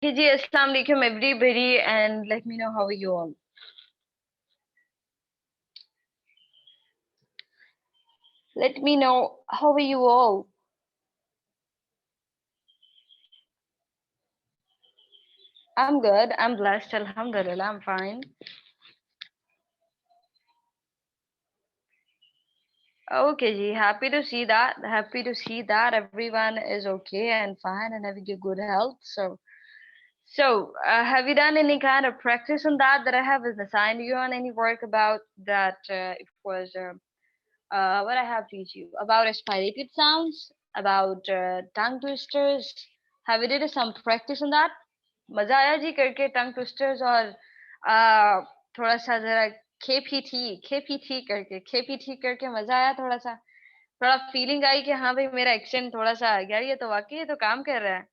जी, अस्सलाम वालेकुम everybody and let me know how are you all. Let me know how are you all. I'm good. I'm blessed. Alhamdulillah. I'm fine. Okay, ji. Happy to see that. Happy to see that everyone is okay and fine and having a good health. So, have you done any kind of practice on that I have assigned you on any work about that? It was what I have teach you about aspirated sounds, about tongue twisters. Have you did some practice on that? मजा आया जी करके टंग twisters और थोड़ा सा जरा खेपी थी करके मजा आया थोड़ा फीलिंग आई कि हाँ भाई मेरा एक्सेंट थोड़ा सा यार ये तो वाकई ये तो काम कर रहा है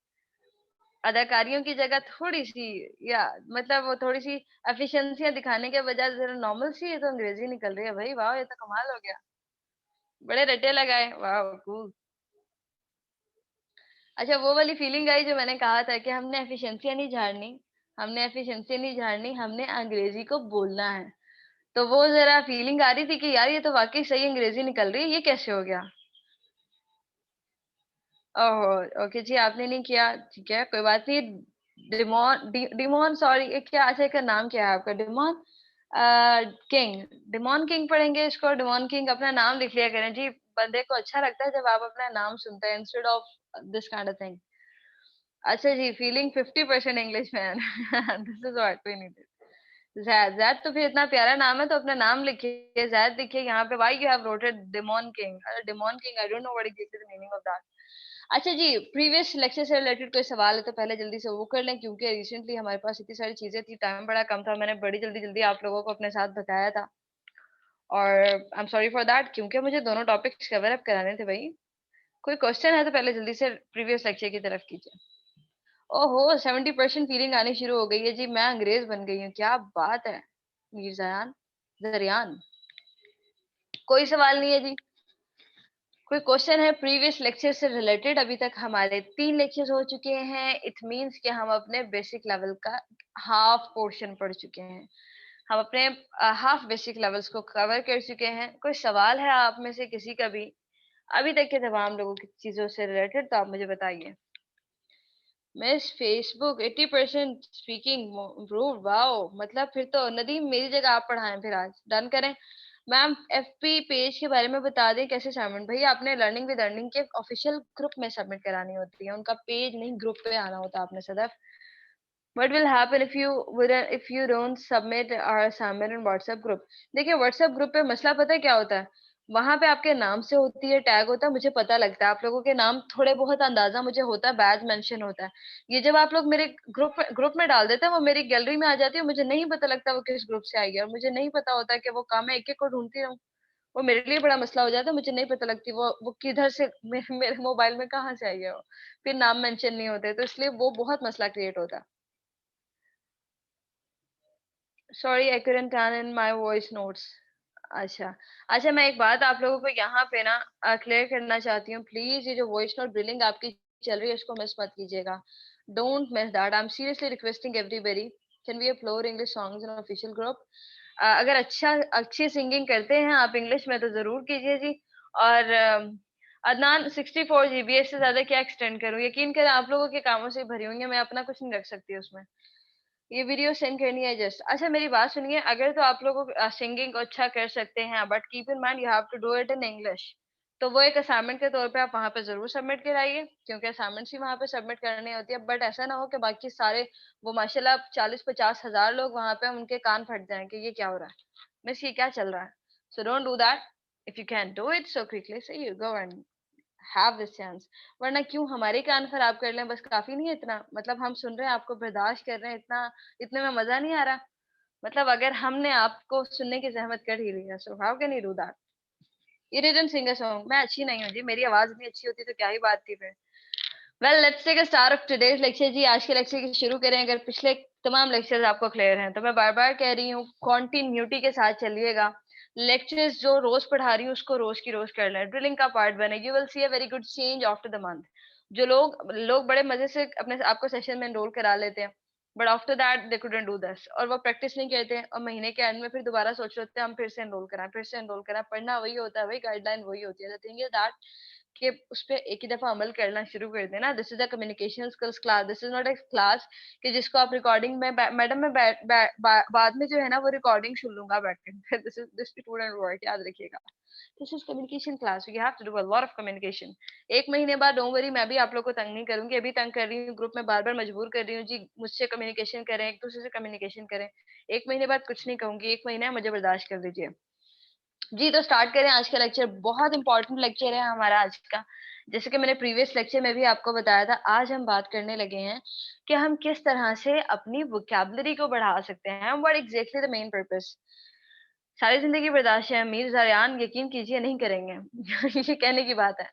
अदाकारियों की जगह थोड़ी सी या मतलब वो थोड़ी सी एफिशिएंसियां दिखाने के बजाय जरा नॉर्मल सी ये तो अंग्रेजी निकल रही है भाई वाह ये तो कमाल हो गया बड़े रटे लगाए वाह कूल अच्छा वो वाली फीलिंग आई जो मैंने कहा था कि हमने एफिशिएंसी नहीं झाड़नी हमने अंग्रेजी को बोलना है तो वो जरा फीलिंग आ रही थी कि यार ये तो वाकई सही अंग्रेजी निकल रही है ये कैसे हो गया ओहो ओके जी आपने नहीं किया ठीक है कोई बात नहीं डिमोन सॉरी ये क्या अच्छा का नाम क्या है आपका डिमोन किंग डिमोन किंग पढ़ेंगे इसको डिमोन किंग अपना नाम लिख लिया करें जी बंदे को अच्छा लगता है जब आप अपना नाम सुनते हैं instead of this kind of thing अच्छा जी feeling 50% English man this is what we need Zaid Zaid तो फिर इतना प्यारा नाम है तो अपना नाम लिखिए जैद लिखिए यहाँ पे why you have wrote demon king अरे demon king I don't know what is the meaning of that अच्छा जी प्रीवियस लेक्चर से रिलेटेड कोई सवाल है तो पहले जल्दी से वो कर लें क्योंकि रिसेंटली हमारे पास इतनी सारी चीजें थी टाइम बड़ा कम था मैंने बड़ी जल्दी जल्दी आप लोगों को अपने साथ बताया था और I am sorry for that क्योंकि मुझे दोनों टॉपिक्स कवर अप कराने थे भाई कोई क्वेश्चन है तो पहले जल्दी से प्रीवियस लेक्चर की तरफ कीजिए ओहो 70% फीलिंग आनी शुरू हो गई है जी मैं अंग्रेज बन गई हूँ क्या बात है मीरजान जरियान कोई सवाल नहीं है जी कोई क्वेश्चन है प्रीवियस लेक्चर से रिलेटेड अभी तक हमारे 3 लेक्चर्स हो चुके हैं इट मींस कि हम अपने बेसिक लेवल का हाफ पोर्शन पढ़ चुके हैं हम अपने हाफ बेसिक लेवल्स को कवर कर चुके हैं कोई सवाल है आप में से किसी का भी अभी तक के तमाम लोगों की चीजों से रिलेटेड तो आप मुझे बताइए miss Facebook 80% speaking improve wow मतलब फिर तो नदीम मेरी जगह आप पढ़ाएं फिर आज डन करें मैम एफपी पेज के बारे में बता दें कैसे सबमिट भैया आपने लर्निंग विद अर्निंग के ऑफिशियल ग्रुप में सबमिट करानी होती है उनका पेज नहीं ग्रुप पे आना होता आपने Sadaf what will happen if you don't submit our assignment in WhatsApp group देखिए WhatsApp ग्रुप पे मसला पता है क्या होता है वहां पे आपके नाम से होती है टैग होता है मुझे पता लगता है आप लोगों के नाम थोड़े बहुत अंदाजा मुझे होता है बैज मेंशन होता है ये जब आप लोग मेरे ग्रुप में डाल देते हैं वो मेरी गैलरी में आ जाती है मुझे नहीं पता लगता वो किस ग्रुप से आई है और मुझे नहीं पता होता कि वो काम मैं एक एक को ढूंढती रहूं वो मेरे लिए बड़ा मसला हो जाता है मुझे नहीं पता लगती वो किधर से मेरे मोबाइल में कहाँ से आई है वो फिर नाम मेंशन नहीं होते तो इसलिए वो बहुत मसला क्रिएट होता है sorry I couldn't turn in my voice notes अच्छा अच्छा मैं एक बात आप लोगों को यहाँ पे ना क्लियर करना चाहती हूँ प्लीज ये जो वॉइस नोट ड्रिलिंग आपकी चल रही है इसको मिस मत कीजिएगा don't miss that I am seriously requesting everybody can we upload English songs in official group अगर अच्छी सिंगिंग करते हैं आप इंग्लिश में तो जरूर कीजिए जी और अदनान 64 GB से ज्यादा क्या एक्सटेंड करूँ यकीन करें आप लोगों के कामों से भरी हुई है मैं अपना कुछ नहीं रख सकती उसमें ये वीडियो सेंड करनी है जस्ट अच्छा मेरी बात सुनिए अगर तो आप लोग सिंगिंग अच्छा कर सकते हैं but keep in mind you have to do it in English तो वो एक असाइनमेंट के तौर पे आप वहां पे जरूर सबमिट कराइए क्योंकि असाइनमेंट्स ही वहां पे सबमिट करनी होती है बट ऐसा ना हो कि बाकी सारे वो माशाल्लाह 40-50 हजार लोग वहां पे उनके कान फट जाएं कि ये क्या हो रहा है मिस ये क्या चल रहा है so don't do that if you can do it so quickly so you go and have this chance वरना क्यों हमारे कान खराब कर लें बस काफी नहीं है इतना मतलब हम सुन रहे हैं आपको बर्दाश्त कर रहे हैं इतना इतने में मजा नहीं आ रहा मतलब अगर हमने आपको सुनने की जहमत कर ही ली है so how can you do that you didn't sing a song मैं अच्छी नहीं हूँ जी मेरी आवाज इतनी अच्छी होती तो क्या ही बात थी फिर well let's take a start of today's lecture जी आज के लेक्चर की शुरू करें अगर पिछले तमाम लेक्चर्स आपको क्लियर हैं तो मैं बार बार कह रही हूँ कॉन्टिन्यूटी के साथ चलिएगा लेक्चर्स जो रोज पढ़ा रही हूँ उसको रोज की रोज कर लें ड्रिलिंग का पार्ट बने you will see a very good change after the month जो लोग बड़े मजे से अपने आपको सेशन में एनरोल करा लेते हैं, but after that they couldn't do this, और वो प्रैक्टिस नहीं करते हैं, और महीने के एंड में फिर दोबारा सोच रहे होते हैं हम फिर से एनरोल कराएं, फिर से एनरोल कराएं। पढ़ना वही होता है, वही गाइडलाइन वही होती है। द थिंग इज दैट कि उस पे एक ही दफा अमल करना शुरू कर देना। This is a communication skills class, this is not a class कि जिसको आप रिकॉर्डिंग में मैडम में बाद में जो है ना वो रिकॉर्डिंग सुन लूंगा बैठ के। दिस स्टूडेंट वर्क, याद रखिएगा। This is communication class, you have to do a lot of communication. एक महीने बाद डोंट वरी, मैं भी आप लोग को तंग नहीं करूंगी, अभी तंग कर रही हूँ, ग्रुप में बार बार मजबूर कर रही हूँ जी मुझसे कम्युनिकेशन करें, एक दूसरे से कम्युनिकेशन करें। एक महीने बाद कुछ नहीं कहूंगी, एक महीना है, मुझे बर्दाश्त कर लीजिए। जी, तो स्टार्ट करें आज का लेक्चर। बहुत इंपॉर्टेंट लेक्चर है हमारा आज का। जैसे कि मैंने प्रीवियस लेक्चर में भी आपको बताया था, आज हम बात करने लगे हैं कि हम किस तरह से अपनी वोकैब्युलरी को बढ़ा सकते हैं। What exactly the main purpose. सारी जिंदगी बर्दाश्त है अमीर ज़ारियान, यकीन कीजिए नहीं करेंगे। ये कहने की बात है।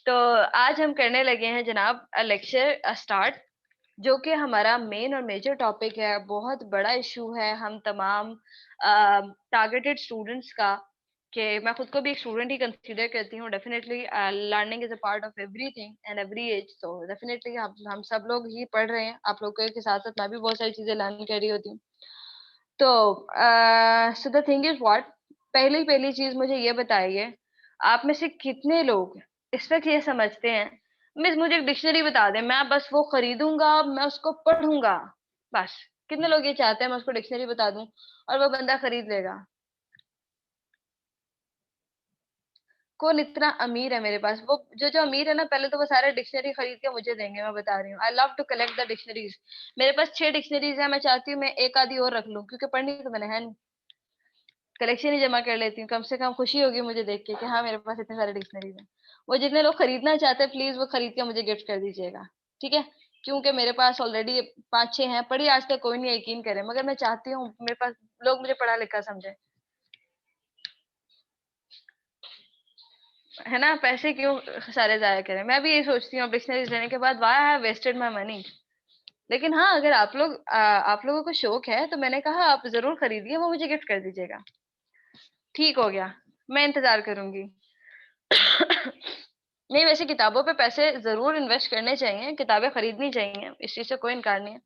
तो आज हम करने लगे हैं जनाब लेक्चर स्टार्ट, जो कि हमारा मेन और मेजर टॉपिक है। बहुत बड़ा इशू है हम तमाम टारगेटेड स्टूडेंट्स का, कि मैं खुद को भी एक स्टूडेंट ही कंसीडर करती हूँ। Definitely learning is a part of everything and every age. तो डेफिनेटली हम सब लोग ही पढ़ रहे हैं, आप लोग के साथ साथ मैं भी बहुत सारी चीजें लर्न कर रही होती हूँ। तो so the thing is what, पहली पहली चीज मुझे ये बताइए, आप में से कितने लोग इस वक्त ये समझते हैं मिस मुझे एक डिक्शनरी बता दें, मैं बस वो खरीदूंगा, मैं उसको पढ़ूंगा बस। कितने लोग ये चाहते हैं मैं उसको डिक्शनरी बता दूं और वो बंदा खरीद लेगा? कौन इतना अमीर है मेरे पास? वो जो अमीर है ना, पहले तो वो सारे डिक्शनरी खरीद के मुझे देंगे, मैं बता रही हूँ। I love to collect the dictionaries. मेरे पास 6 डिक्शनरीज है, मैं चाहती हूँ मैं एक आधी और रख लूं, क्योंकि पढ़नी तो मैंने है नहीं। कलेक्शन ही जमा कर लेती हूँ, कम से कम खुशी होगी मुझे देख के कि हाँ मेरे पास इतने सारे डिक्शनरीज हैं। वो जितने लोग खरीदना चाहते हैं प्लीज वो खरीद के मुझे गिफ्ट कर दीजिएगा, ठीक है? क्योंकि मेरे पास ऑलरेडी 5-6 हैं, पढ़ी आज तक कोई नहीं, यकीन करे, मगर मैं चाहती हूँ मेरे पास लोग मुझे पढ़ा लिखा समझे, है ना? पैसे क्यों सारे जाया करें? मैं भी यही सोचती हूँ डिक्शनरीज लेने के बाद, why I have wasted my money. लेकिन हाँ, अगर आप लोगों को शौक है तो मैंने कहा आप जरूर खरीदिए, वो मुझे गिफ्ट कर दीजिएगा। ठीक हो गया, मैं इंतजार करूंगी। नहीं, वैसे किताबों पे पैसे ज़रूर इन्वेस्ट करने चाहिए, किताबें खरीदनी चाहिए, इस चीज़ से कोई इनकार नहीं है।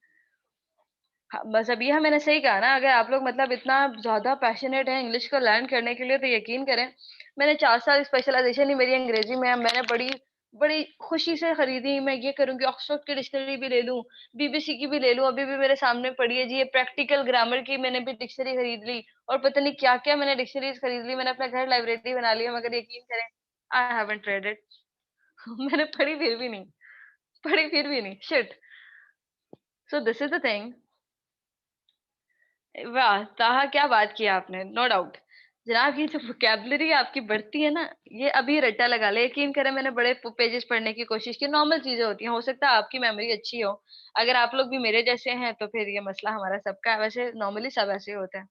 हाँ, बस अब यह मैंने सही कहा ना, अगर आप लोग मतलब इतना ज़्यादा पैशनेट हैं इंग्लिश को लर्न करने के लिए तो यकीन करें, मैंने 4 साल स्पेशलाइज़ेशन ही मेरी अंग्रेज़ी में है, मैंने बड़ी बड़ी खुशी से खरीदी। मैं ये करूँगी, ऑक्सफोर्ड की डिक्शनरी भी ले लूँ, बीबीसी की भी ले लूँ, अभी भी मेरे सामने पड़ी है जी, ये प्रैक्टिकल ग्रामर की मैंने भी डिक्शनरी खरीद ली, और पता नहीं क्या-क्या मैंने डिक्शनरीज़ खरीद ली, मैंने अपना घर लाइब्रेरी बना लिया, मगर यकीन करें आई हैवंट रेड इट। मैंने पढ़ी फिर भी नहीं, shit. So this is the thing. वाह ताहा, क्या बात किया आपने, नो डाउट। जनाब ये जो वोकैबुलरी आपकी बढ़ती है ना, ये अभी रट्टा लगा ले, यकीन करें मैंने बड़े पेजेस पढ़ने की कोशिश की, नॉर्मल चीजें होती हैं, हो सकता है आपकी मेमोरी अच्छी हो, अगर आप लोग भी मेरे जैसे हैं तो फिर ये मसला हमारा सबका है, वैसे नॉर्मली सब ऐसे होता है।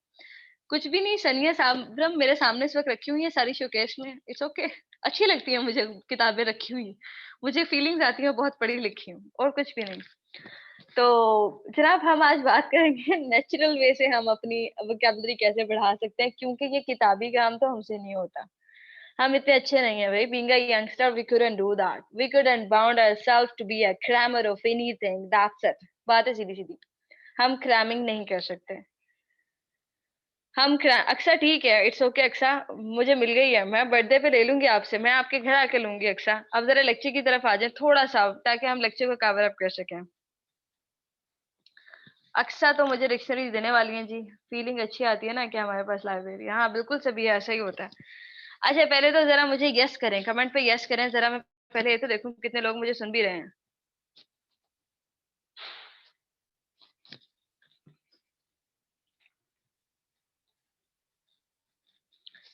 कुछ भी नहीं, सनिया साबरम मेरे सामने इस वक्त रखी हुई है सारी शोकेस में, इट्स ओके। अच्छी लगती है मुझे किताबें रखी हुई, मुझे फीलिंग्स आती है बहुत पढ़ी लिखी हूँ, और कुछ भी नहीं। तो जनाब हम आज बात करेंगे नेचुरल वे से हम अपनी वोकैबुलरी कैसे बढ़ा सकते हैं, क्योंकि ये किताबी काम तो हमसे नहीं होता। हम इतने अच्छे नहीं है भाई, being a youngster we couldn't do that, we couldn't bound ourselves to be a crammer of anything, that's it. बात है सीधी सीधी, हम क्रैमिंग नहीं कर सकते। अक्सा ठीक है, इट्स ओके अक्सा, मुझे मिल गई है, मैं बर्थडे पे ले लूंगी आपसे, मैं आपके घर आके लूंगी अक्सा। अब जरा लेक्चर की तरफ आ जाए थोड़ा सा, ताकि हम लेक्चर को कवर अप कर सकें। अक्सा तो मुझे डिक्शनरी देने वाली हैं जी, फीलिंग अच्छी आती है ना कि हमारे पास लाइब्रेरी। हाँ बिल्कुल सभी ऐसा ही होता है। अच्छा पहले तो जरा मुझे यस करें, कमेंट पे यस करें जरा, मैं पहले ये तो देखूं कितने लोग मुझे सुन भी रहे हैं।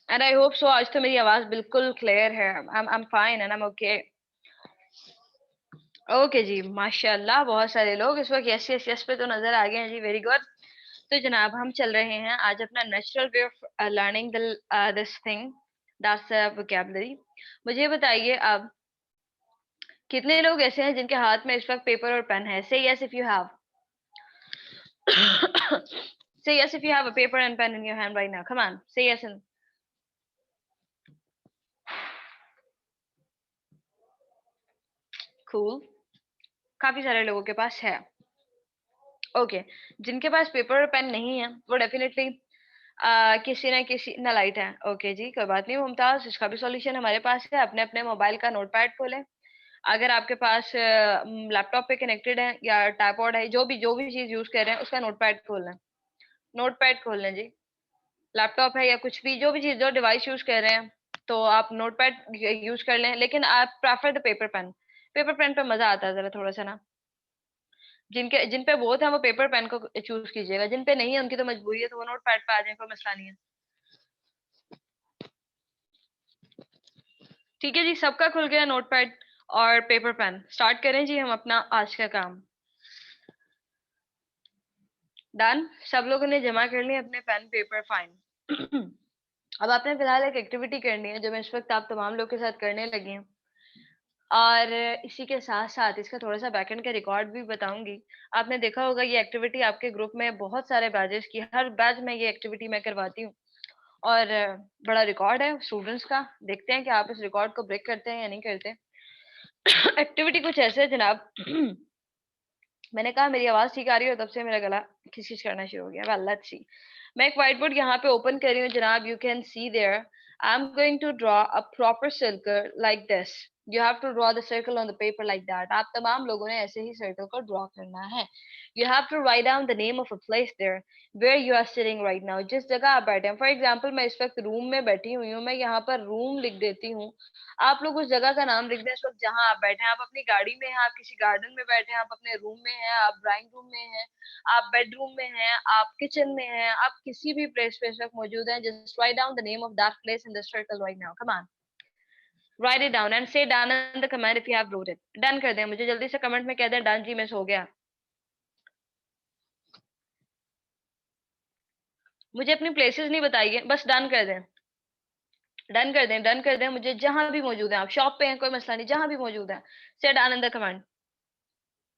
एंड आई होप सो, आज तो मेरी आवाज बिल्कुल क्लियर है, I am fine and I am okay. Okay जी, माशाल्लाह बहुत सारे लोग इस वक्त यस यस यस पे तो नजर आ गए हैं जी, वेरी गुड। तो जनाब हम चल रहे हैं आज अपना natural way of learning this thing, that's vocabulary. मुझे बताइए अब, कितने लोग ऐसे हैं जिनके हाथ में इस वक्त पेपर और पेन है? से यस इफ यू हैव। से yes if you have a paper and pain in your hand right now, come on से यस। कूल। काफी सारे लोगों के पास है। ओके, जिनके पास पेपर और पेन नहीं है वो डेफिनेटली किसी ना किसी नालाइट है। ओके जी, कोई बात नहीं मुमताज, इसका भी सॉल्यूशन हमारे पास है। अपने अपने मोबाइल का नोटपैड खोलें। अगर आपके पास लैपटॉप पे कनेक्टेड है या टैबलेट है, जो भी चीज यूज कर रहे हैं उसका नोटपैड खोल लें। नोटपैड खोल लें जी। लैपटॉप है या कुछ भी, जो भी चीज, जो डिवाइस यूज कर रहे हैं, तो आप नोटपैड यूज कर लें, लेकिन आप prefer the paper pen. Paper pen पे मजा आता है जरा थोड़ा सा ना। जिन पे बहुत है वो पेपर पेन को चूज कीजिएगा, जिन पे नहीं है उनकी तो मजबूरी है, तो वो नोटपैड पे आ जाए, कोई मसला नहीं है। ठीक है जी, सबका खुल गया नोटपैड और पेपर पेन। स्टार्ट करें जी हम अपना आज का काम। डन, सब लोगों ने जमा कर लिए अपने पेन पेपर, फाइन। अब आपने फिलहाल एक एक्टिविटी करनी है जो मैं इस वक्त आप तमाम लोग के साथ करने लगी हूँ। और इसी के साथ-साथ इसका थोड़ा-सा बैकएंड का रिकॉर्ड भी बताऊँगी। आपने देखा होगा ये एक्टिविटी आपके ग्रुप में बहुत सारे बैचेज़ की, हर बैच में ये एक्टिविटी मैं करवाती हूँ और बड़ा रिकॉर्ड है स्टूडेंट्स का। देखते हैं कि आप इस रिकॉर्ड को ब्रेक करते हैं या नहीं करते। एक्टिविटी कुछ ऐसे है जनाब। मैंने कहा मेरी आवाज़ ठीक आ रही हो, तब से मेरा गला खिच-खिच करना शुरू हो गया। Well let's see. मैं एक व्हाइट बोर्ड यहाँ पे ओपन कर रही हूँ जनाब, you can see there. I am going to draw a proper circle like this. You have to draw the circle on the paper like that. आप तमाम लोगों ने ऐसे ही सर्कल को ड्रॉ करना है। You have to write down the name of a place there where you are sitting right now. जिस जगह आप बैठे हैं, फॉर एग्जाम्पल मैं इस वक्त रूम में बैठी हुई हूँ, मैं यहाँ पर रूम लिख देती हूँ। आप लोग उस जगह का नाम लिख दें इस वक्त जहाँ आप बैठे हैं। आप अपनी गाड़ी में हैं, आप किसी गार्डन में बैठे हैं, आप अपने रूम में हैं, आप ड्राइंग रूम में हैं, आप बेडरूम में हैं, आप किचन में हैं, आप किसी भी प्लेस पे इस वक्त मौजूद हैं। Just write down the name of that place in the circle right now, come on. Write it down and say done in the comment if you have wrote it. Done कर दें, मुझे जल्दी से कमेंट में कह दें done जी, मैं सो गया। मुझे अपनी प्लेसेस नहीं बताइए, बस डन कर दें। डन कर दें, डन कर दें। मुझे जहां भी मौजूद है, आप शॉप पे हैं कोई मसला नहीं, जहां भी मौजूद है, से done in the comment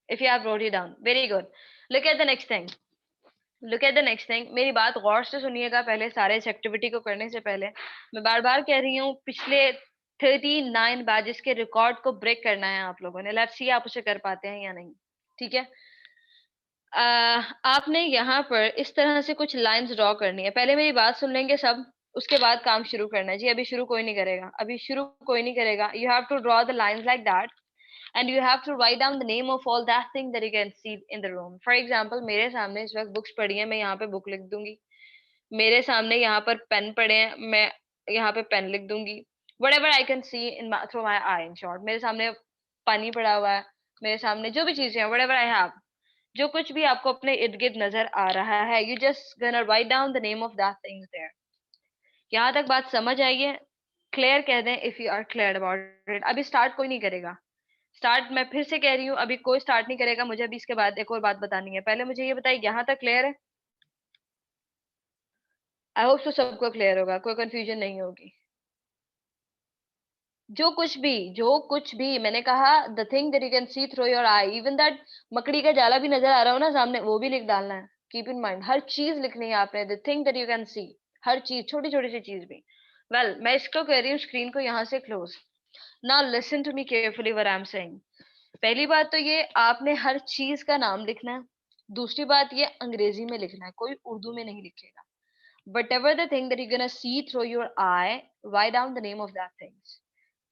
if you have wrote it down. Very good. Look at the next thing. Look at the next thing. मेरी बात गौर से सुनिएगा पहले, सारे इस एक्टिविटी को करने से पहले। मैं बार बार कह रही हूँ, पिछले 39 बैचेस के रिकॉर्ड को ब्रेक करना है आप लोगों ने। लेट्स सी आप उसे कर पाते हैं या नहीं। ठीक है। आपने यहाँ पर इस तरह से कुछ लाइंस ड्रॉ करनी है। पहले मेरी बात सुन लेंगे सब, उसके बाद काम शुरू करना है जी। अभी शुरू कोई नहीं करेगा, अभी शुरू कोई नहीं करेगा। You have to draw the lines like that and you have to write down the name of all that thing that you can see in the room. For example, मेरे सामने इस वक्त बुक्स पड़ी हैं, मैं यहाँ पे बुक लिख दूंगी। मेरे सामने यहाँ पर पेन पड़े हैं, मैं यहाँ पे पेन लिख दूंगी। Whatever I can see through my eye, in short. मेरे सामने पानी पड़ा हुआ है, मेरे सामने जो भी चीजें हैं, whatever I have, जो कुछ भी आपको अपने इर्द गिर्द नजर आ रहा है, you just gonna write down the name of that thing there. यहाँ तक बात समझ आई है? क्लियर कह दें if you are clear about it. अभी स्टार्ट कोई नहीं करेगा। स्टार्ट मैं फिर से कह रही हूँ, अभी कोई स्टार्ट नहीं करेगा। मुझे अभी इसके बाद एक और बात बतानी है। पहले मुझे ये बताइए, यहाँ तक क्लियर है? आई होप तो सबको क्लियर होगा, कोई कंफ्यूजन नहीं होगी। जो कुछ भी मैंने कहा, the thing that you can C through your I, even that मकड़ी का जाला भी नजर आ रहा हो ना सामने, वो भी लिख डालना है। कीप इन माइंड, हर चीज लिखनी है आपने। The thing that you can see, हर चीज, छोटी छोटी सी चीज भी। मैं इसको कह रही हूँ स्क्रीन को यहाँ से close. Now listen to me carefully what I am saying. पहली बात तो ये, आपने हर चीज का नाम लिखना है। दूसरी बात ये, अंग्रेजी में लिखना है, कोई उर्दू में नहीं लिखेगा। Whatever the thing that you're gonna see through your eye, write down the name of that things.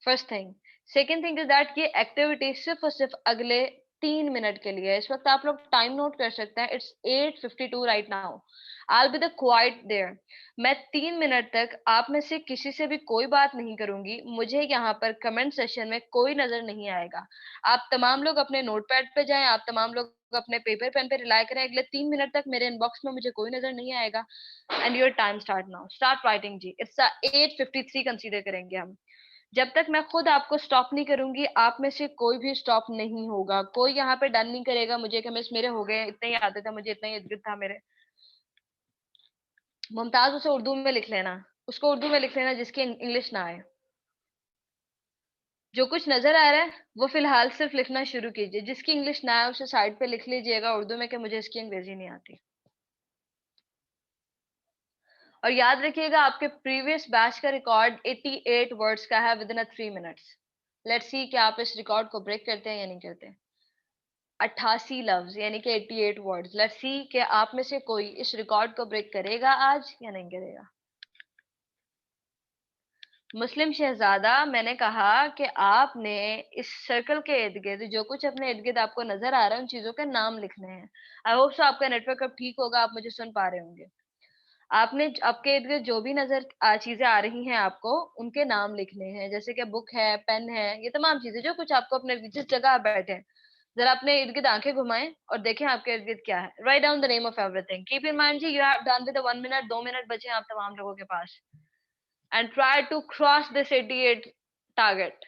First thing. Second thing is that ये एक्टिविटी सिर्फ और सिर्फ अगले 3 मिनट के लिए है। इस वक्त आप लोग टाइम नोट कर सकते हैं। It's 8:52 right now. I will be the quiet there. मैं 3 मिनट तक आप में से किसी से भी कोई बात नहीं करूंगी। मुझे यहाँ पर कमेंट सेशन में कोई नजर नहीं आएगा। आप तमाम लोग अपने नोटपैड पे जाएं, आप तमाम लोग अपने पेपर पेन पे रिलाई करें। अगले 3 मिनट तक मेरे इनबॉक्स में मुझे कोई नजर नहीं आएगा। And your time start now, start writing जी। इट्स 8:53 कंसीडर करेंगे हम। जब तक मैं खुद आपको स्टॉप नहीं करूंगी, आप में से कोई भी स्टॉप नहीं होगा। कोई यहाँ पे डन नहीं करेगा मुझे कि मिस मेरे हो गए, इतने ही आते थे मुझे, इतना ही इर्द था मेरे। मुमताज उसे उर्दू में लिख लेना, उसको उर्दू में लिख लेना जिसकी इंग्लिश ना आए। जो कुछ नजर आ रहा है वो फिलहाल सिर्फ लिखना शुरू कीजिए। जिसकी इंग्लिश ना आए उसे साइड पे लिख लीजिएगा उर्दू में कि मुझे इसकी अंग्रेजी नहीं आती। और याद रखिएगा, आपके प्रीवियस बैच का रिकॉर्ड 88 वर्ड्स का है with in 3 minutes. Let's see कि आप इस रिकॉर्ड को ब्रेक करते हैं या नहीं करते। 88 लफ्ज यानी कि 88 वर्ड्स। लेट्स सी कि आप में से कोई इस रिकॉर्ड को ब्रेक करेगा आज या नहीं करेगा। मुस्लिम शहजादा, मैंने कहा कि आपने इस सर्कल के इर्द गिर्द जो कुछ अपने इर्द गिर्द आपको नजर आ रहा है उन चीजों के नाम लिखने हैं। आई होप सो आपका नेटवर्क अब ठीक होगा, आप मुझे सुन पा रहे होंगे। आपने आपके इर्द गिर्द जो भी चीजें आ रही हैं आपको उनके नाम लिखने हैं, जैसे कि बुक है, पेन है, ये तमाम चीजें जो कुछ आपको अपने जिस जगह आप बैठे हैं, जरा अपने इर्द गिर्द आंखें घुमाएं और देखें आपके इर्द गिर्द क्या है। Write down the name of everything. Keep in mind जी you have done with 1 minute, 2 minute बचे हैं आप तमाम लोगों के पास। And try to cross this 88 target.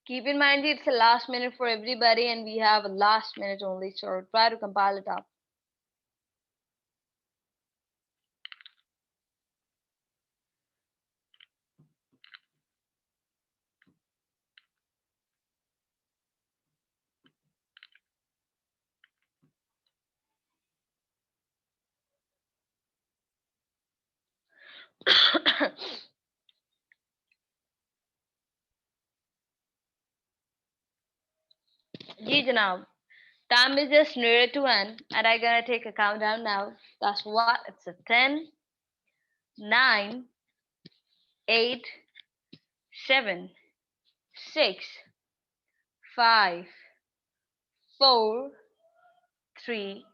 Keep in mind it's the last minute for everybody and we have a last minute only, so try to compile it up. Ji Janab, time is just near to end and I'm gonna take a countdown now. That's what, it's a 10, 9, 8, 7, 6, 5, 4, 3,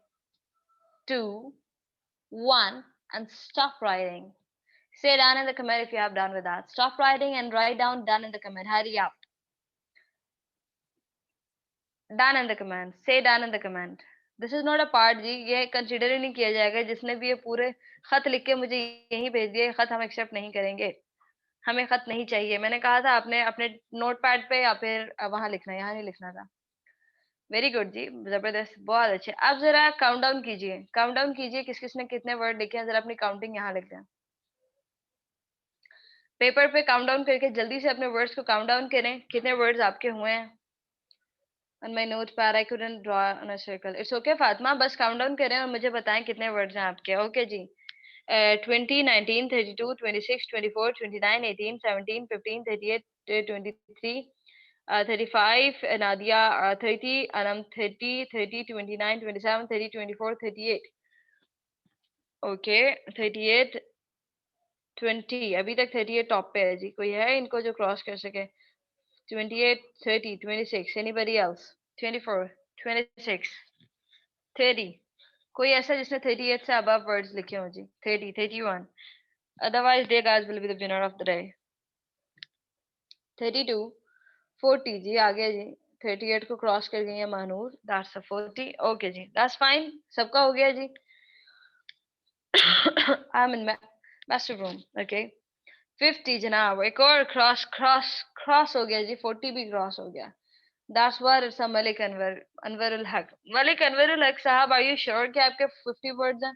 2, 1, and stop writing. Say done in the comment if you have done with that. Stop writing and write down done in the comment. Hurry up. Done in the comment. Say done in the comment. This is not a part जी, ये consider ही नहीं किया जाएगा। जिसने भी ये पूरे खत लिख के मुझे यहीं भेज दिए, खत हम एक्सेप्ट नहीं करेंगे। हमें खत नहीं चाहिए। मैंने कहा था आपने अपने नोटपैड पे या फिर वहां लिखना, यहाँ नहीं लिखना था। वेरी गुड जी, जबरदस्त, बहुत अच्छे। अब जरा काउंट डाउन कीजिए, काउंट डाउन कीजिए किस किसने कितने वर्ड लिखे हैं। जरा अपनी काउंटिंग यहाँ लिख दें। पेपर पे काउंट डाउन करके जल्दी से अपने वर्ड्स को काउंट डाउन करें, कितने वर्ड्स आपके हुए हैं। On my notepad I couldn't draw on a circle. It's okay Fatima, बस काउंट डाउन करें और मुझे बताएं कितने वर्ड्स हैं आपके। ओके जी। 20, 19, 32, 26, 24, 29, 18, 17, 15, 38, 23, 35, Nadia, 30, Anam 30, 30, 29, 27, 30, 24, 38। ओके 38, 20, अभी तक 38 टॉप पे है जी। कोई है इनको जो क्रॉस कर सके? 28, 30, 26, anybody else? 24, 26, 30, कोई ऐसा जिसने 38 से above words लिखे हो जी? 30, 31, otherwise they guys will be the winner of the day. 32, 40 जी, आ गया जी। 38 को क्रॉस कर गई है महानूर, that's a 40. ओके जी, that's fine, सबका हो गया जी। I'm in master room, okay. 50 जनाब, एक और क्रॉस क्रॉस क्रॉस हो गया जी। 40 भी क्रॉस हो गया। That's what it's a Malik Anwar ul Haq. Malik Anwar ul Haq साहब, are you sure कि आपके 50 words हैं?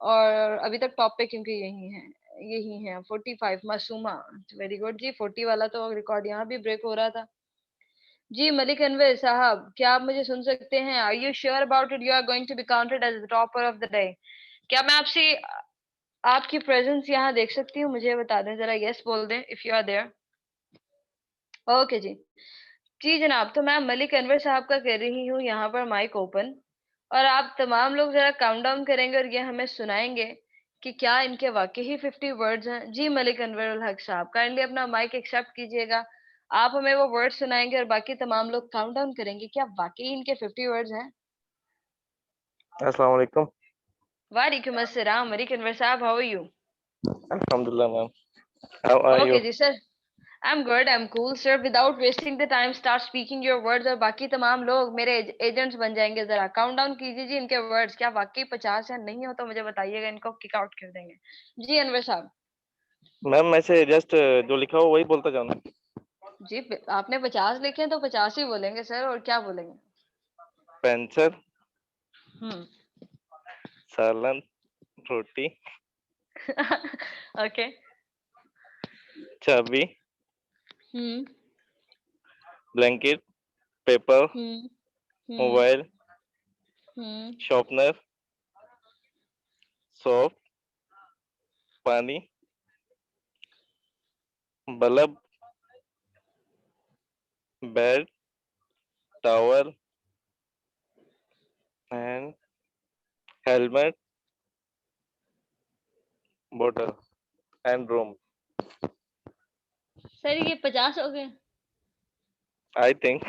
और अभी तक टॉप पे क्योंकि यही है 45। मासूमा, वेरी गुड जी। 40 वाला तो रिकॉर्ड यहाँ भी ब्रेक हो रहा था जी। मलिक अनवर साहब, क्या आप मुझे सुन सकते हैं? Are you sure about it? You are going to be counted as the topper of the day. क्या मैं आपसे आपकी प्रेजेंस यहाँ देख सकती हूँ? मुझे बता दें जरा, यस बोल दें if you are there. Okay जी। जी जनाब, तो मैं मलिक अनवर साहब का कर रही हूँ यहाँ पर माइक ओपन, और आप तमाम लोग जरा काउंट डाउन करेंगे और ये हमें सुनाएंगे कि क्या इनके वाकई ही 50 वर्ड्स हैं। जी मलिक अनवर उल हक साहब, काइंडली अपना माइक एक्सेप्ट कीजिएगा। आप हमें वो वर्ड सुनाएंगे और बाकी तमाम लोग काउंट डाउन करेंगे क्या वाकई इनके 50 वर्ड्स हैं। अस्सलाम वालेकुम। वालेकुम अस्सलाम। मलिक अनवर साहब, हाउ आर यू? अल्हम्दुलिल्लाह ma'am. How are you? Okay जी sir, I'm good, I'm cool, sir. Without wasting the time, start speaking your words और बाकी तमाम लोग मेरे एजेंट्स बन जाएंगे. जरा काउंट डाउन कीजिए जी इनके वर्ड्स. क्या वाकई 50 है? नहीं हो तो मुझे बताइएगा, इनको किक आउट कर देंगे. जी अनवर साहब. मैम मैं से जस्ट जो लिखा हो वही बोलता जाऊँ ना? जी आपने 50 लिखे हैं तो 50 ही बोलेंगे सर, और क्या बोलेंगे? पेंसिल, हम्म. सालन, रोटी, ओके. चाबी, हम्म. ब्लैंकेट, पेपर, हम्म. हम्म. मोबाइल, हम्म. शॉर्पनर, सोप, पानी, bulb, bed, towel and helmet, bottle and room. Sir ये 50 हो गए. I think.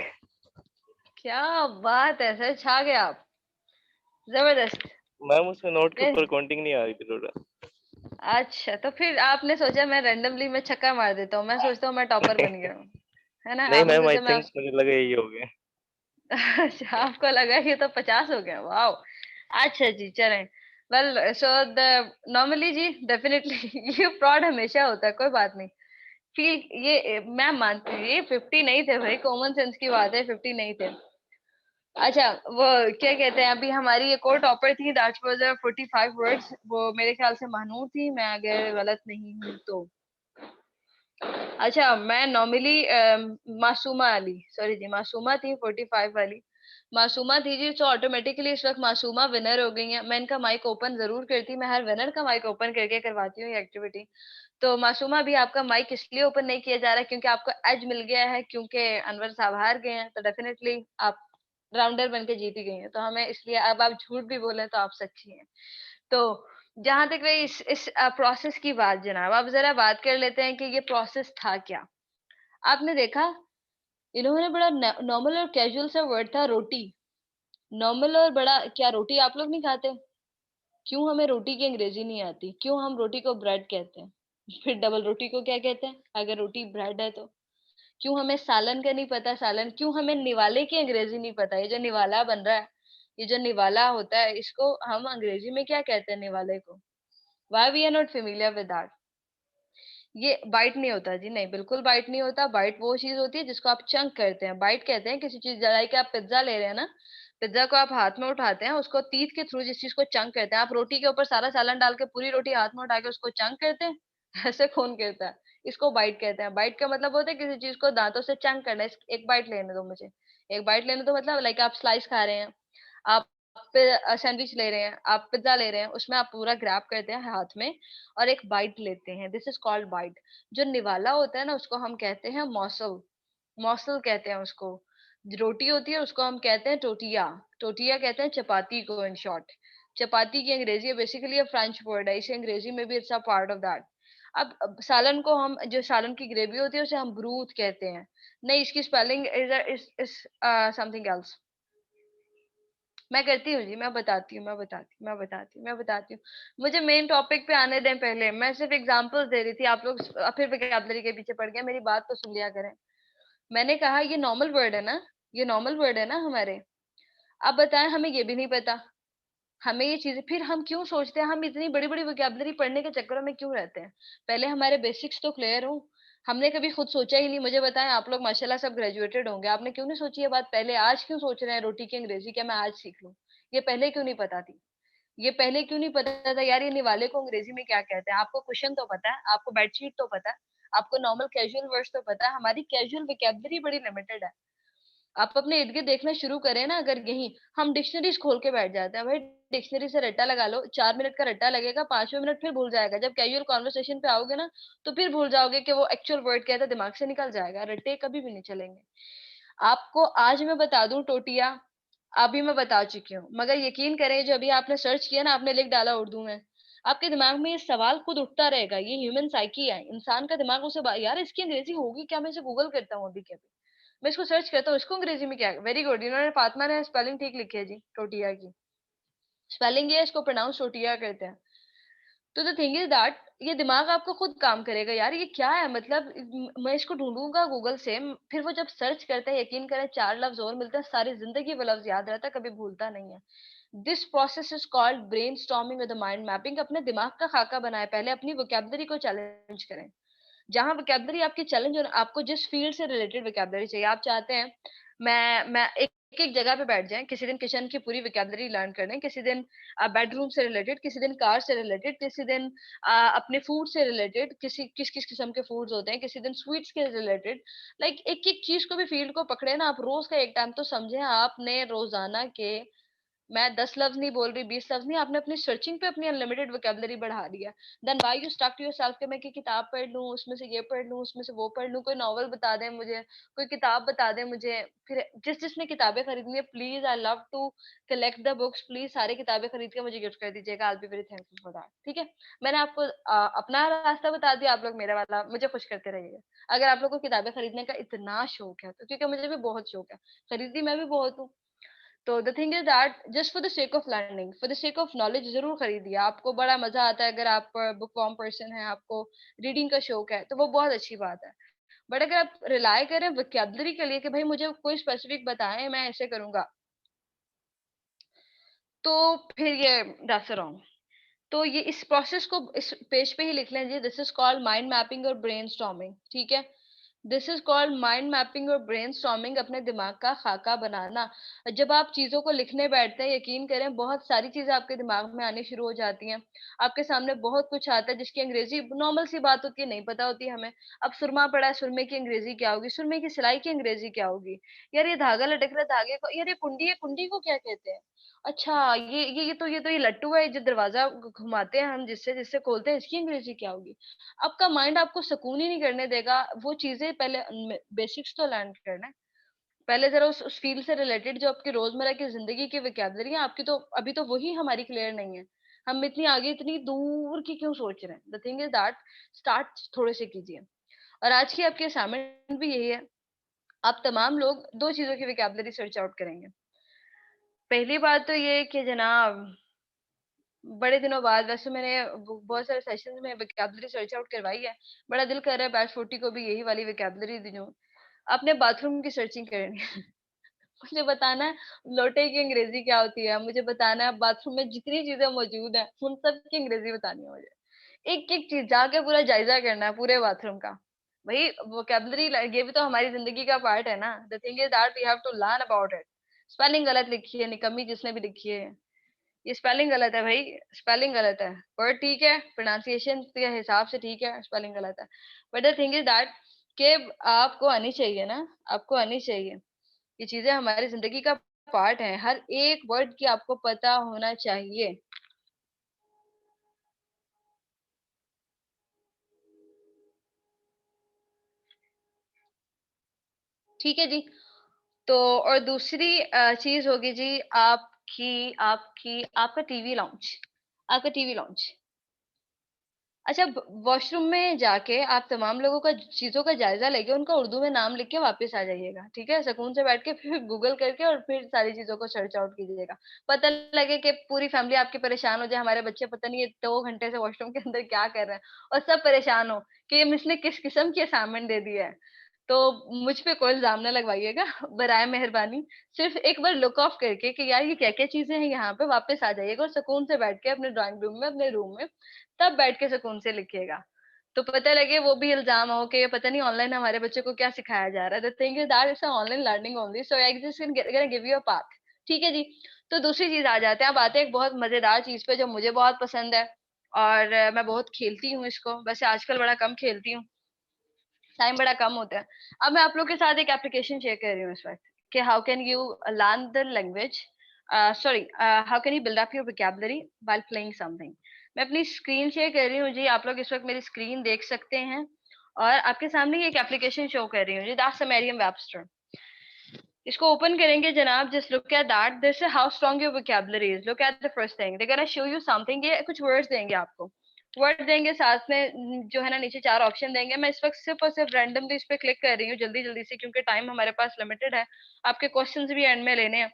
क्या बात है सर, छा गए आप. जबरदस्त. मैम उसमें नोट के वे- ऊपर काउंटिंग नहीं आ रही थी थोड़ा. अच्छा, तो फिर आपने सोचा मैं रैंडमली में छक्का मार देता हूँ, मैं सोचता हूँ मैं टॉपर बन गया हूँ, है ना? नहीं आपने मैम, आई सोचा मैं थिंक मुझे लगा यही हो गया. अच्छा, आपको लगा ये तो 50 हो गया. वाओ. अच्छा जी, चलें. वेल, सो द नॉर्मली जी डेफिनेटली ये फ्रॉड हमेशा होता है, कोई बात नहीं. फील ये मैं मानती हूँ, ये 50 नहीं थे भाई, कॉमन सेंस की बात है, 50 नहीं थे. अच्छा, वो क्या कहते हैं, अभी हमारी एक और टॉपर थी, दैट वाज 45 वर्ड्स. वो मेरे ख्याल से महानूर थी, मैं अगर गलत नहीं हूँ तो. अच्छा, मैं नॉर्मली मासूमा अली, सॉरी जी, मासूमा थी 45 वाली. मासूमा थी जी, तो ऑटोमेटिकली इस वक्त मासूमा विनर हो गई हैं. मैं इनका माइक ओपन जरूर करती, मैं हर विनर का माइक ओपन करके करवाती हूँ ये एक्टिविटी. तो मासूमा भी आपका माइक इसलिए ओपन नहीं किया जा रहा क्योंकि आपको एज मिल गया है, क्योंकि अनवर साहब हार गए हैं, तो डेफिनेटली आप राउंडर बन के जीती गई हैं. तो हमें इसलिए, अब आप झूठ भी बोले तो आप सच्ची हैं. तो जहां तक रही इस प्रोसेस की बात, जनाब आप जरा बात कर लेते हैं कि ये प्रोसेस था क्या. आपने देखा, इन्होंने बड़ा नॉर्मल और कैजुअल सा वर्ड था, रोटी. नॉर्मल और बड़ा, क्या रोटी आप लोग नहीं खाते? क्यों हमें रोटी की अंग्रेजी नहीं आती? क्यों हम रोटी को ब्रेड कहते हैं? फिर डबल रोटी को क्या कहते हैं अगर रोटी ब्रेड है तो? क्यों हमें सालन का नहीं पता, सालन? क्यों हमें निवाले की अंग्रेजी नहीं पता? ये जो निवाला बन रहा है, ये जो निवाला होता है, इसको हम अंग्रेजी में क्या कहते हैं निवाले को? Why we are not familiar with that? ये बाइट नहीं होता जी, नहीं, बिल्कुल बाइट नहीं होता. बाइट वो चीज होती है जिसको आप चंक करते हैं. बाइट कहते हैं किसी चीज, जरा कि आप पिज्जा ले रहे हैं ना, पिज्जा को आप हाथ में उठाते हैं, उसको तीत के थ्रू जिस चीज को चंक करते हैं. आप रोटी के ऊपर सारा सालन डाल के पूरी रोटी हाथ में उठा के उसको चंक करते हैं. ऐसे कौन करता है? इसको बाइट कहते हैं. बाइट का मतलब होता है किसी चीज को दांतों से चंक करना. एक बाइट लेने दो मुझे, एक बाइट लेने दो. मतलब लाइक आप स्लाइस खा रहे हैं, आप सैंडविच ले रहे हैं, आप पिज्जा ले रहे हैं, उसमें आप पूरा ग्रैब करते हैं हाथ में और एक बाइट लेते हैं. This is called bite. जो निवाला होता है ना, उसको हम कहते हैं मॉसल. मॉसल कहते हैं उसको. जो रोटी होती है उसको हम कहते हैं टोटिया. टोटिया कहते हैं चपाती को, इन शॉर्ट. चपाती की अंग्रेजी है, बेसिकली ये फ्रेंच वर्ड है, इसे अंग्रेजी में भी it's a part of that. अब सालन को हम, जो सालन की ग्रेवी होती है उसे हम ब्रूथ कहते हैं. नहीं, इसकी स्पेलिंग इज समथिंग एल्स. मैं करती हूँ जी, मैं बताती हूँ. मुझे मेन टॉपिक पे आने दें पहले. मैं सिर्फ एग्जांपल्स दे रही थी, आप लोग फिर वोकैबुलरी के पीछे पड़ गए. मेरी बात तो सुन लिया करें. मैंने कहा ये नॉर्मल वर्ड है ना, ये नॉर्मल वर्ड है ना हमारे. अब बताएं, हमें ये भी नहीं पता. हमें ये चीजें, फिर हम क्यों सोचते हैं, हम इतनी बड़ी बड़ी वोकैबुलरी पढ़ने के चक्करों में क्यों रहते हैं? पहले हमारे बेसिक्स तो क्लियर हो. हमने कभी खुद सोचा ही नहीं. मुझे बताएं, आप लोग माशाल्लाह सब ग्रेजुएटेड होंगे, आपने क्यों नहीं सोची ये बात पहले? आज क्यों सोच रहे हैं रोटी की अंग्रेजी क्या मैं आज सीख लूं? ये पहले क्यों नहीं पता थी? ये पहले क्यों नहीं पता था यार, ये निवाले को अंग्रेजी में क्या कहते हैं? आपको क्वेश्चन तो पता है, आपको बेडशीट तो पता है, आपको नॉर्मल कैजुअल वर्ड्स तो पता है. हमारी कैजुअल वोकैबुलरी बड़ी लिमिटेड है. आप अपने इर्द गिर्द देखना शुरू करें ना, अगर यही हम डिक्शनरीज खोल के बैठ जाते हैं भाई, डिक्शनरी से रट्टा लगा लो, 4 मिनट का रट्टा लगेगा, 5वें मिनट फिर भूल जाएगा. जब कैजुअल कॉन्वर्सेशन पे आओगे ना, तो फिर भूल जाओगे कि वो एक्चुअल वर्ड क्या था, दिमाग से निकल जाएगा. रट्टे कभी भी नहीं चलेंगे. आपको आज मैं बता दूं टोटिया, अभी मैं बता चुकी हूँ, मगर यकीन करें जो अभी आपने सर्च किया ना, आपने लिख डाला उर्दू में, आपके दिमाग में ये सवाल खुद उठता रहेगा. ये ह्यूमन साइकी है, इंसान का दिमाग उसे यार इसकी अंग्रेजी होगी क्या, मैं इसे गूगल करता हूँ अभी के अभी, मैं इसको सर्च करता हूँ, इसको अंग्रेजी में क्या है. वेरी गुड, इन्होंने, फातिमा ने स्पेलिंग ठीक लिखी है जी टोटिया की. स्पेलिंग ये है, इसको प्रोनाउंस टोटिया करते हैं. तो द थिंग इज दैट ये दिमाग आपको खुद काम करेगा, यार ये क्या है, मतलब मैं इसको ढूंढूंगा गूगल से, फिर वो जब सर्च करते हैं, यकीन करें 4 लफ्ज और मिलते हैं, सारी जिंदगी वो लफ्ज याद रहता है, कभी भूलता नहीं है। This process is called brain storming with mind mapping. अपने दिमाग का खाका बनाए, पहले अपनी वोकेबलरी को चैलेंज करें। जहाँ वोकेबलरी आपकी चैलेंज हो, आपको जिस फील्ड से रिलेटेड वोकेबलरी चाहिए, आप चाहते हैं मैं एक एक जगह पे बैठ जाएं, किसी दिन किचन की पूरी वोकेबलरी लर्न कर लें, किसी दिन बेडरूम से रिलेटेड, किसी दिन कार से रिलेटेड, किसी दिन अपने फूड से रिलेटेड, किस किस किस्म के फूड्स होते हैं, किसी दिन स्वीट्स के रिलेटेड। लाइक एक एक चीज को भी फील्ड को पकड़े ना आप, रोज का एक टाइम तो समझे आपने रोजाना के, मैं 10 लफ्ज नहीं बोल रही, 20 लफ्ज नहीं, आपने अपनी सर्चिंग पे अपनी अनलिमिटेड वोकेबलरी बढ़ा दिया। Then why you stuck to yourself कि मैं की किताब पढ़ लूं, उसमें से ये पढ़ लूं, उसमें से वो पढ़ लूं, कोई नॉवल बता दें मुझे, कोई किताब बता दें मुझे। फिर जिसने किताबें खरीदनी है, please I love to collect the books, please सारी किताबें खरीद के मुझे गिफ्ट कर दीजिएगा, I will be very thankful for that. ठीक है, मैंने आपको अपना रास्ता बता दिया, आप लोग मेरा वाला मुझे खुश करते रहिएगा। अगर आप लोग को किताबें खरीदने का इतना शौक है, तो क्योंकि मुझे भी बहुत शौक है, खरीदी मैं भी बहुत हूँ। तो the thing is that just for the sake of learning, for the sake of knowledge जरूर खरीदिए। आपको बड़ा मजा आता है, अगर आप बुक वॉर्म पर्सन है, आपको रीडिंग का शौक है, तो वो बहुत अच्छी बात है। बट अगर आप रिलाई करें वोकैबुलरी के लिए कि भाई मुझे कोई स्पेसिफिक बताएं, मैं ऐसे करूंगा, तो फिर ये दैट्स रॉन्ग। तो ये इस प्रोसेस को इस पेज पे ही लिख लें जी, this is called mind mapping और ब्रेन स्टॉर्मिंग। ठीक है, this is called mind mapping और ब्रेन स्टॉर्मिंग, अपने दिमाग का खाका बनाना। जब आप चीजों को लिखने बैठते हैं, यकीन करें बहुत सारी चीजें आपके दिमाग में आनी शुरू हो जाती हैं। आपके सामने बहुत कुछ आता है जिसकी अंग्रेजी नॉर्मल सी बात होती है, नहीं पता होती है हमें। अब सुरमा पड़ा है, सुरमे की अंग्रेजी क्या होगी, सुरमे की सिलाई की अंग्रेजी क्या होगी, यार ये धागा लटक रहा है, धागे को, यार ये कुंडी है, कुंडी को क्या कहते हैं, अच्छा ये लट्टू है जो दरवाजा घुमाते हैं हम, जिससे जिससे खोलते हैं, इसकी अंग्रेजी क्या होगी। आपका माइंड आपको सुकून ही नहीं करने देगा। वो चीजें पहले बेसिक्स तो लर्न करना है, पहले जरा उस फील्ड से रिलेटेड जो आपकी रोजमर्रा की जिंदगी की वोकैबुलरी है आपकी, तो अभी तो वही हमारी क्लियर नहीं है। हम इतनी आगे इतनी दूर की क्यों सोच रहे हैं। The thing is that start थोड़े से कीजिए। और आज की आपकी असाइनमेंट भी यही है, आप तमाम लोग दो चीजों की वोकैबुलरी सर्च आउट करेंगे। पहली बात तो ये कि जनाब, बड़े दिनों बाद, वैसे मैंने बहुत सारे सेशंस में वोकैबुलरी सर्च आउट करवाई है, बड़ा दिल कर रहा है बैच 40 को भी यही वाली वोकैबुलरी दूं। अपने बाथरूम की सर्चिंग करनी है। मुझे बताना है लोटे की अंग्रेजी क्या होती है, मुझे बताना है बाथरूम में जितनी चीजें मौजूद है उन सब की अंग्रेजी बतानी है मुझे। एक एक चीज जाके पूरा जायजा करना है पूरे बाथरूम का। भाई वोकैबुलरी ये भी तो हमारी जिंदगी का पार्ट है ना। The thing is that we have to learn about it. Spelling गलत लिखी है, निकम्मी जिसने भी लिखी है, ये स्पेलिंग गलत है भाई, स्पेलिंग गलत है। वर्ड ठीक है, प्रोनाउंसिएशन के हिसाब से ठीक है, स्पेलिंग गलत है। But the thing is that कि आपको आनी चाहिए ना, आपको आनी चाहिए। ये चीजें हमारी जिंदगी का पार्ट है, हर एक वर्ड की आपको पता होना चाहिए। ठीक है जी। तो और दूसरी चीज होगी जी, आपकी आपकी आपका टीवी लॉन्च, आपका टीवी लॉन्च। अच्छा, वॉशरूम में जाके आप तमाम लोगों का चीजों का जायजा लेके उनका उर्दू में नाम लिख के वापस आ जाइएगा। ठीक है, सुकून से बैठ के फिर गूगल करके और फिर सारी चीजों को सर्च आउट कीजिएगा। पता लगे कि पूरी फैमिली आपकी परेशान हो जाए, हमारे बच्चे पता नहीं ये 2 घंटे से वॉशरूम के अंदर क्या कर रहे हैं, और सब परेशान हो कि ये मिस ने किस किस्म की असाइनमेंट दे दी है। तो मुझ पे कोई इल्जाम ना लगवाइएगा, बराए मेहरबानी। सिर्फ एक बार लुक ऑफ करके कि यार ये क्या क्या चीजें हैं, यहाँ पे वापस आ जाइएगा और सुकून से बैठ के अपने ड्राइंग रूम में, अपने रूम में तब बैठ के सुकून से लिखिएगा। तो पता लगे वो भी इल्जाम हो कि पता नहीं ऑनलाइन हमारे बच्चे को क्या सिखाया जा रहा है। The thing is that it's online learning only, so I just gonna give you a path. ठीक है जी। तो दूसरी चीज आ जाते हैं, अब आते हैं एक बहुत मजेदार चीज पे जो मुझे बहुत पसंद है, और मैं बहुत खेलती हूँ इसको, वैसे आजकल बड़ा कम खेलती हूँ, टाइम बड़ा कम होता है। अब मैं आप लोग के साथ एक एप्लीकेशन शेयर कर रही हूँ इस वक्त कि how can you learn the language, sorry how can you build up your vocabulary while playing something. मैं अपनी स्क्रीन शेयर कर रही हूँ जी, आप लोग इस वक्त मेरी स्क्रीन देख सकते हैं, और आपके सामने ही एक एप्लीकेशन शो कर रही हूँ जी, दैट्स मरियम वेबस्टर। इसको ओपन करेंगे जनाब, just look at that, this how strong your vocabulary is. Look at the first thing, they gonna show you something, ये कुछ वर्ड्स देंगे आपको, वर्ड देंगे साथ में, जो है ना नीचे 4 ऑप्शन देंगे। मैं इस वक्त सिर्फ और सिर्फ रैंडमली इस पे क्लिक कर रही हूँ जल्दी जल्दी से, क्योंकि टाइम हमारे पास लिमिटेड है, आपके क्वेश्चंस भी एंड में लेने हैं।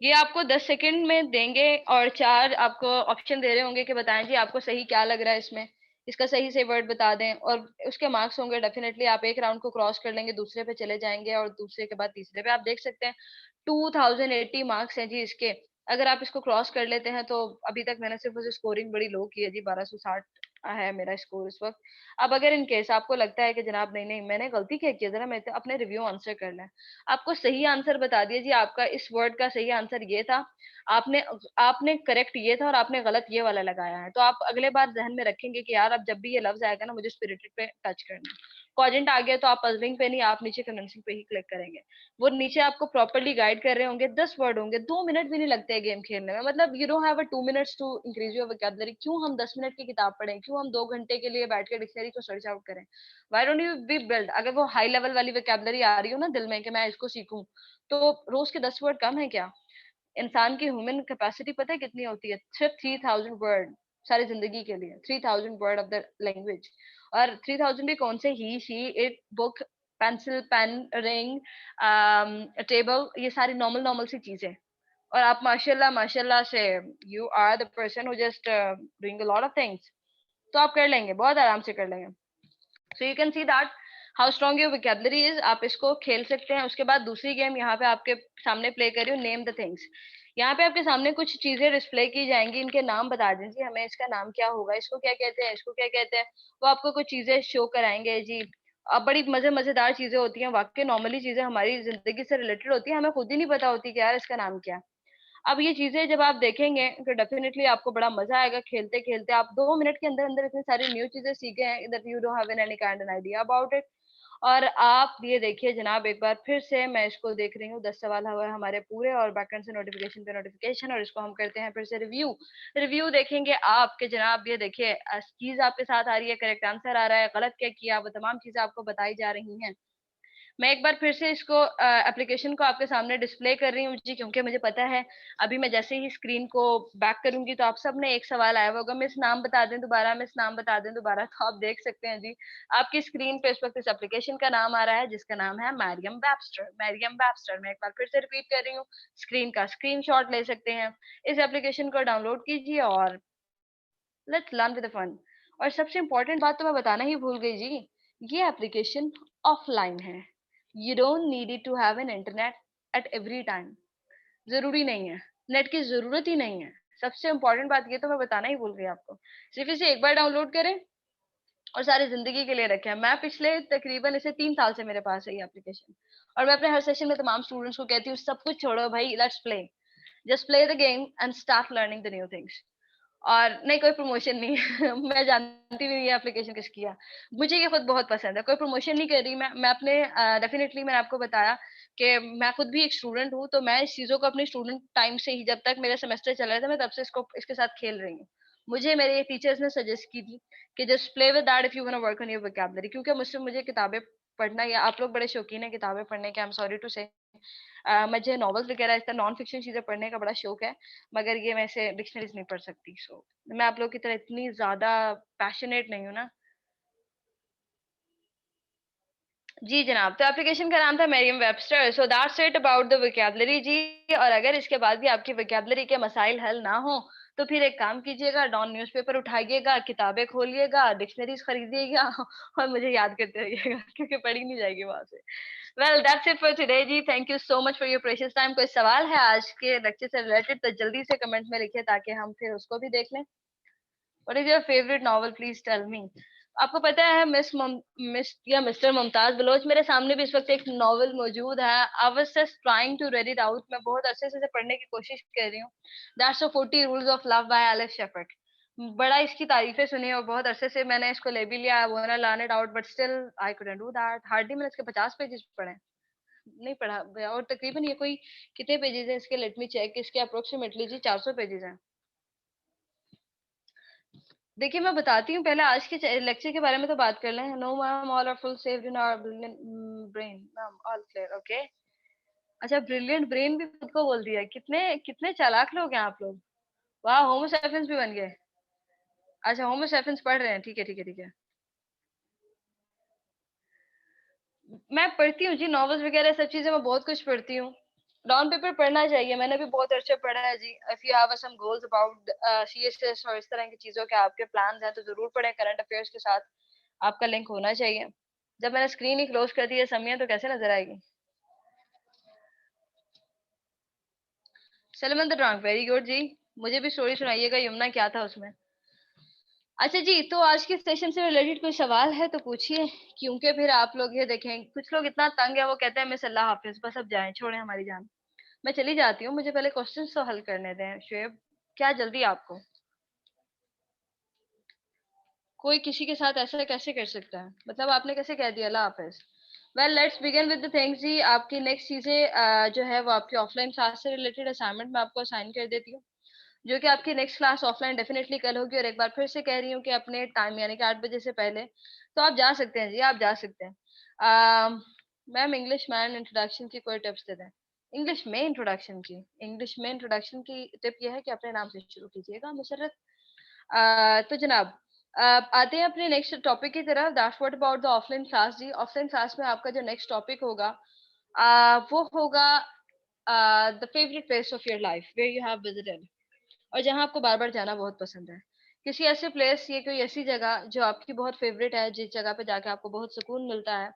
ये आपको 10 सेकंड में देंगे और 4 आपको ऑप्शन दे रहे होंगे कि बताएं जी आपको सही क्या लग रहा है इसमें, इसका सही से वर्ड बता दें, और उसके मार्क्स होंगे डेफिनेटली। आप एक राउंड को क्रॉस कर लेंगे, दूसरे पे चले जाएंगे और दूसरे के बाद तीसरे पे। आप देख सकते हैं 2080 मार्क्स हैं जी इसके। अगर आप इसको क्रॉस कर लेते हैं तो अभी तक मैंने सिर्फ उसे स्कोरिंग बड़ी लो की है जी, 1260 है मेरा स्कोर इस वक्त। अब अगर इन केस आपको लगता है कि जनाब नहीं नहीं मैंने गलती क्या की है, जरा मैं अपने रिव्यू आंसर कर लें। आपको सही आंसर बता दिया जी, आपका इस वर्ड का सही आंसर ये था। आपने आपने करेक्ट ये था और आपने गलत ये वाला लगाया है। तो आप अगले बार ज़हन में रखेंगे कि यार अब जब भी ये लफ्ज़ आएगा ना मुझे स्पिरिटेड पे टच करना है। कॉजेंट आ गया तो आप पजलिंग पे नहीं, आप नीचे कन्विंसिंग पे ही क्लिक करेंगे। वो नीचे आपको प्रॉपर्ली गाइड कर रहे होंगे, 10 वर्ड होंगे, 2 मिनट भी नहीं लगते हैं गेम खेलने में। मतलब you don't have a 2 minutes to increase your vocabulary. क्यों हम 10 मिनट की किताब पढ़ें? क्यों हम 2 घंटे के लिए बैठ के डिक्शनरी को सर्च आउट करें? Why don't you be build? अगर वो हाई लेवल वाली वोकैबुलरी आ रही हो ना दिल में कि मैं इसको सीखूं, तो रोज के 10 वर्ड कम है क्या? इंसान की ह्यूमन कैपेसिटी पता है कितनी होती है? सिर्फ 3000 वर्ड सारी जिंदगी के लिए, 3000 वर्ड ऑफ द लैंग्वेज। और 3000 भी कौन से? He, she, it, book, pencil, pen, ring, table, ये सारी नॉर्मल नॉर्मल सी चीजें। और आप माशाल्लाह माशाल्लाह से you are the person who just doing a lot of things. तो आप कर लेंगे, बहुत आराम से कर लेंगे। So you can see that how strong your vocabulary is. आप इसको खेल सकते हैं। उसके बाद दूसरी गेम यहाँ पे आपके सामने प्ले कर रही हूँ, नेम द थिंग्स। यहाँ पे आपके सामने कुछ चीजें डिस्प्ले की जाएंगी, इनके नाम बता दीजिए हमें, इसका नाम क्या होगा, इसको क्या कहते हैं, इसको क्या कहते हैं। वो आपको कुछ चीजें शो कराएंगे जी। अब बड़ी मजेदार चीजें होती हैं वाकई, नॉर्मली चीजें हमारी जिंदगी से रिलेटेड होती है, हमें खुद ही नहीं पता होती कि यार इसका नाम क्या है। अब ये चीजें जब आप देखेंगे तो डेफिनेटली आपको बड़ा मजा आएगा खेलते खेलते। आप 2 मिनट के अंदर अंदर इतनी सारी न्यू चीजें सीखे हैं that you don't have any kind an idea about it. और आप ये देखिए जनाब, एक बार फिर से मैं इसको देख रही हूँ, 10 सवाल हुए हमारे पूरे और बैकएंड से नोटिफिकेशन पे नोटिफिकेशन, और इसको हम करते हैं फिर से रिव्यू। रिव्यू देखेंगे आपके जनाब, ये देखिए चीज आपके साथ आ रही है, करेक्ट आंसर आ रहा है, गलत क्या किया, वो तमाम चीजें आपको बताई जा रही हैं। मैं एक बार फिर से इसको एप्लीकेशन को आपके सामने डिस्प्ले कर रही हूँ जी, क्योंकि मुझे पता है अभी मैं जैसे ही स्क्रीन को बैक करूंगी तो आप सब ने एक सवाल आया होगा, मिस नाम बता दें दोबारा, मिस नाम बता दें दोबारा। तो आप देख सकते हैं जी आपकी स्क्रीन पे इस वक्त इस एप्लीकेशन का नाम आ रहा है जिसका नाम है मैरियम वेबस्टर। मैरियम वेबस्टर, मैं एक बार फिर से रिपीट कर रही हूँ, स्क्रीन का स्क्रीनशॉट ले सकते हैं, इस एप्लीकेशन को डाउनलोड कीजिए और लेट्स लर्न विद फन। और सबसे इम्पोर्टेंट बात तो मैं बताना ही भूल गई जी, ये एप्लीकेशन ऑफलाइन है। You don't need it to have an internet at every time. जरूरी नहीं है, नेट की जरूरत ही नहीं है। सबसे इम्पोर्टेंट बात ये तो मैं बताना ही भूल गई आपको। सिर्फ इसे एक बार डाउनलोड करें और सारी जिंदगी के लिए रखें। मैं पिछले तकरीबन इसे 3 साल से मेरे पास है ये एप्लीकेशन, और मैं अपने हर सेशन में तमाम स्टूडेंट्स को कहती हूँ सब कुछ छोड़ो भाई, let's play, just play the game and start learning the new things. और नहीं, कोई प्रमोशन नहीं है। मैं जानती भी नहीं ये एप्लीकेशन किसकी है। मुझे ये खुद बहुत पसंद है, कोई प्रमोशन नहीं कर रही मैं अपने डेफिनेटली मैंने आपको बताया कि मैं खुद भी एक स्टूडेंट हूँ, तो मैं इस चीज़ों को अपने स्टूडेंट टाइम से ही, जब तक मेरा सेमेस्टर चल रहा था मैं तब से इसको इसके साथ खेल रही हूँ। मुझे मेरे टीचर्स ने सजेस्ट की थी कि just play with that if you want to work on your vocabulary, क्योंकि मुझे किताबें पढ़ना, या आप लोग बड़े शौकीन हैं किताबें पढ़ने के, आई एम सॉरी टू से, मुझे नॉवेल्स वगैरह इस तरह नॉन फिक्शन चीजें पढ़ने का बड़ा शौक है, मगर ये मैं ऐसे डिक्शनरीज नहीं पढ़ सकती। सो मैं आप लोग की तरह इतनी ज्यादा पैशनेट नहीं हूँ ना। जी जनाब, तो एप्लीकेशन का नाम था Merriam Webster. So that's it about the vocabulary जी। और अगर इसके बाद भी आपकी वोकैबुलरी के मसाइल हल ना हो तो फिर एक काम कीजिएगा, डॉन न्यूज़पेपर उठाइएगा, किताबें खोलिएगा, डिक्शनरीज खरीदिएगा और मुझे याद करते रहिएगा क्योंकि पढ़ी नहीं जाएगी वहां से। Well that's it for today जी, thank you so much for your precious time. कोई सवाल है आज के लेक्चर से रिलेटेड तो जल्दी से कमेंट में लिखिए ताकि हम फिर उसको भी देख लें। What is your favourite novel, please tell me. आपको पता है मिस या मिस्टर मुमताज बलोच, मेरे सामने भी इस वक्त एक नॉवल मौजूद है। I was just trying to read it out, मैं बहुत अच्छे से इसे पढ़ने की कोशिश कर रही हूँ। That's the 40 rules of love by Elif Shafak. बड़ा इसकी तारीफें सुनी और बहुत अरसे से मैंने इसको ले भी लिया, I want to learn it out but still I couldn't do that. Hardly मैंने इसके 50 पेजेस पढ़े, नहीं पढ़ा। और तकरीबन ये कोई कितने पेजेस हैं इसके, लेट मी चेक, इसके अप्रोक्सीमेटली जी 400 पेजेस हैं। देखिए मैं बताती हूँ, पहले आज के लेक्चर के बारे में तो बात कर लें। No ma'am, all are full saved in our brilliant brain, ma'am all clear, okay. अच्छा, ब्रिलियंट ब्रेन भी खुद को बोल दिया, कितने कितने चालाक लोग हैं आप लोग। वाह, होमो सैपियंस भी बन गए। अच्छा, होमो सैपियंस पढ़ रहे हैं, ठीक है ठीक है ठीक है। मैं पढ़ती हूँ जी, नॉवेल्स वगैरह सब चीजें मैं बहुत कुछ पढ़ती हूँ। ब्राउन पेपर पढ़ना चाहिए, मैंने भी बहुत अच्छे पढ़ा है जी। If you have some goals about CSS और इस तरह की चीजों के आपके प्लान्स हैं तो जरूर पढ़ें, करंट अफेयर्स के साथ आपका लिंक होना चाहिए। जब मैंने स्क्रीन ही क्लोज कर दी है समिया तो कैसे नजर आएगी। Salman the trunk, very good जी। मुझे भी स्टोरी सुनाइएगा यमुना, क्या था उसमें। अच्छा जी, तो आज के सेशन से रिलेटेड कोई सवाल है तो पूछिए, क्योंकि फिर आप लोग ये देखें कुछ लोग इतना तंग है वो कहते हैं मिस अल्लाह हाफिज, बस अब जाएं, छोड़ें हमारी जान। मैं चली जाती हूँ, मुझे पहले क्वेश्चन तो हल करने दें। शुएब, क्या जल्दी आपको? कोई किसी के साथ ऐसा कैसे कर सकता है, मतलब आपने कैसे कह दिया अल्लाह हाफिज। Well let's begin with the things जी। आपकी नेक्स्ट चीजें जो है वो आपकी ऑफलाइन क्लास से रिलेटेड असाइनमेंट मैं आपको असाइन कर देती हूँ, जो कि आपकी नेक्स्ट क्लास ऑफलाइन डेफिनेटली कल होगी। और एक बार फिर से कह रही हूँ कि अपने टाइम यानी कि 8 बजे से पहले तो आप जा सकते हैं जी, आप जा सकते हैं। मैम इंग्लिश मैन इंट्रोडक्शन की कोई टिप्स दे दें। इंग्लिश में इंट्रोडक्शन की, इंग्लिश में इंट्रोडक्शन की टिप यह है कि अपने नाम से शुरू कीजिएगा मुशर्रत। तो जनाब आते हैं अपने नेक्स्ट टॉपिक की तरफ। That's what about the offline class जी। ऑफलाइन क्लास में आपका जो नेक्स्ट टॉपिक होगा वो होगा the favourite place of your life where you have visited, और जहाँ आपको बार बार जाना बहुत पसंद है। किसी ऐसे प्लेस या कोई ऐसी जगह जो आपकी बहुत फेवरेट है, जिस जगह पे जाके आपको बहुत सुकून मिलता है।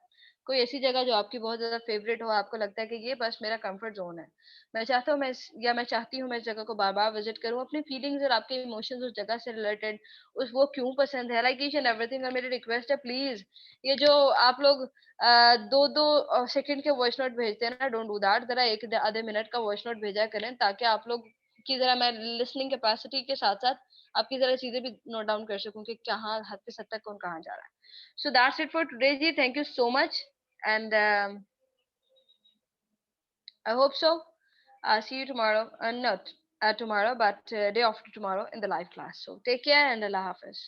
कोई ऐसी जगह जो आपकी बहुत ज्यादा फेवरेट हो, आपको लगता है कि ये बस मेरा कंफर्ट जोन है, मैं चाहता हूँ मैं चाहती हूँ मैं इस जगह को बार बार विजिट करूँ। अपनी फीलिंग्स और आपके इमोशंस उस जगह से रिलेटेड, उस वो क्यों पसंद है, लाइक ईच एंड एवरीथिंग। और मेरी रिक्वेस्ट है प्लीज, ये जो आप लोग 2-2 सेकंड के वॉइस नोट भेजते हैं ना, डोंट डू दैट। जरा एक आधे मिनट का वॉइस नोट भेजा करें, ताकि आप लोग की जरा मैं लिसनिंग कैपेसिटी के साथ साथ आपकी जरा चीजें भी नोट डाउन कर सकूं कि कहाँ हद से हद तक कौन कहाँ जा रहा है। So that's it for today जी, thank you so much and I hope so see you tomorrow, not tomorrow but day after tomorrow in the live class. So take care and Allah Hafiz.